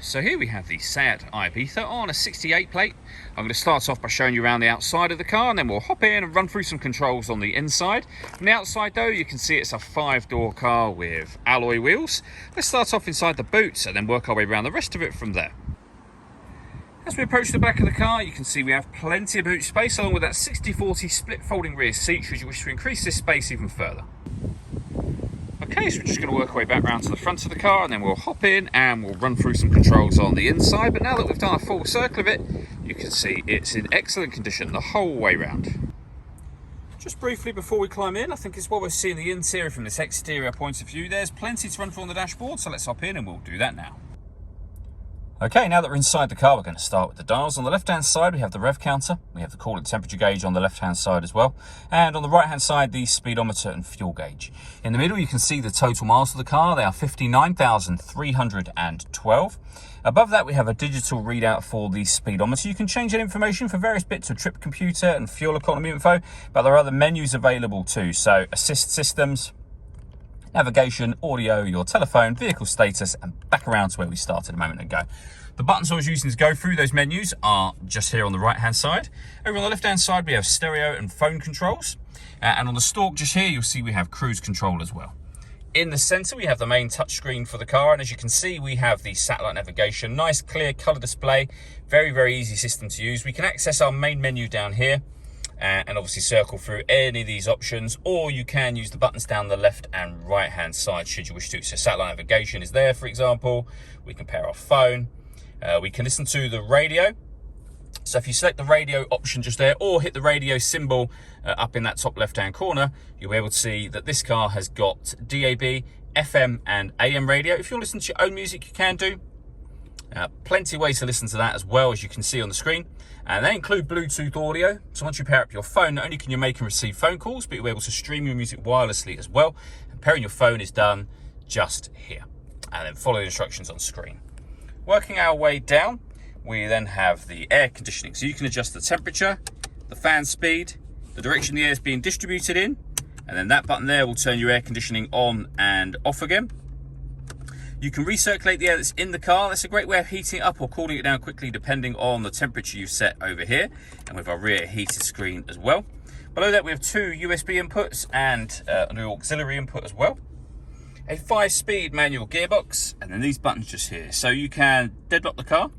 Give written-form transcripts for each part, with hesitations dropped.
So here we have the Seat Ibiza on a 68 plate. I'm going to start off by showing you around the outside of the car, and then we'll hop in and run through some controls on the inside. From the outside though, you can see it's a 5-door car with alloy wheels. Let's start off inside the boot and then work our way around the rest of it from there. As we approach the back of the car, you can see we have plenty of boot space along with that 60/40 split folding rear seat should you wish to increase this space even further. Okay, so we're just going to work our way back round to the front of the car and then we'll hop in and we'll run through some controls on the inside. But now that we've done a full circle of it, you can see it's in excellent condition the whole way round. Just briefly before we climb in, I think it's what we're seeing the interior from this exterior point of view. There's plenty to run through on the dashboard, so let's hop in and we'll do that now. Okay, now that we're inside the car, we're going to start with the dials. On the left-hand side, we have the rev counter. We have the coolant temperature gauge on the left-hand side as well. And on the right-hand side, the speedometer and fuel gauge. In the middle, you can see the total miles of the car. They are 59,312. Above that, we have a digital readout for the speedometer. You can change that information for various bits of trip computer and fuel economy info, but there are other menus available too. So assist systems, navigation, audio, your telephone, vehicle status, and back around to where we started a moment ago. The buttons I was using to go through those menus are just here on the right hand side. Over on the left hand side we have stereo and phone controls, and on the stalk just here you'll see we have cruise control as well. In the centre we have the main touchscreen for the car, and as you can see we have the satellite navigation, nice clear colour display, very easy system to use. We can access our main menu down here and obviously circle through any of these options, or you can use the buttons down the left and right hand side should you wish to. So satellite navigation is there, for example. We can pair our phone. We can listen to the radio. So if you select the radio option just there, or hit the radio symbol up in that top left hand corner, you'll be able to see that this car has got DAB, FM and AM radio. If you want to listen to your own music, you can do. Plenty of ways to listen to that as well, as you can see on the screen. And they include Bluetooth audio. So once you pair up your phone, not only can you make and receive phone calls, but you'll be able to stream your music wirelessly as well. And pairing your phone is done just here. And then follow the instructions on screen. Working our way down, we then have the air conditioning. So you can adjust the temperature, the fan speed, the direction the air is being distributed in, and then that button there will turn your air conditioning on and off again. You can recirculate the air that's in the car. That's a great way of heating it up or cooling it down quickly depending on the temperature you've set over here, and with our rear heated screen as well. Below that we have 2 USB inputs and an auxiliary input as well. A 5-speed manual gearbox, and then these buttons just here. So you can deadlock the car,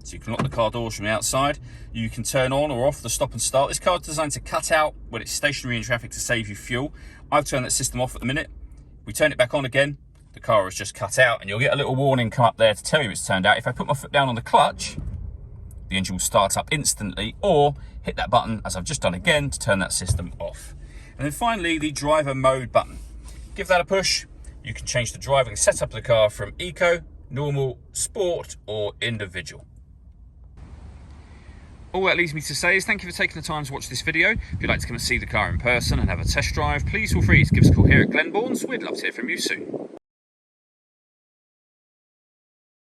so you can lock the car doors from the outside. You can turn on or off the stop and start. This car is designed to cut out when it's stationary in traffic to save you fuel. I've turned that system off at the minute. We turn it back on again, the car is just cut out, and you'll get a little warning come up there to tell you it's turned out. If I put my foot down on the clutch, the engine will start up instantly, or hit that button, as I've just done again, to turn that system off. And then finally, the driver mode button. Give that a push. You can change the driving setup of the car from eco, normal, sport, or individual. All that leaves me to say is thank you for taking the time to watch this video. If you'd like to come and see the car in person and have a test drive, please feel free to give us a call here at Glenbourne's. We'd love to hear from you soon.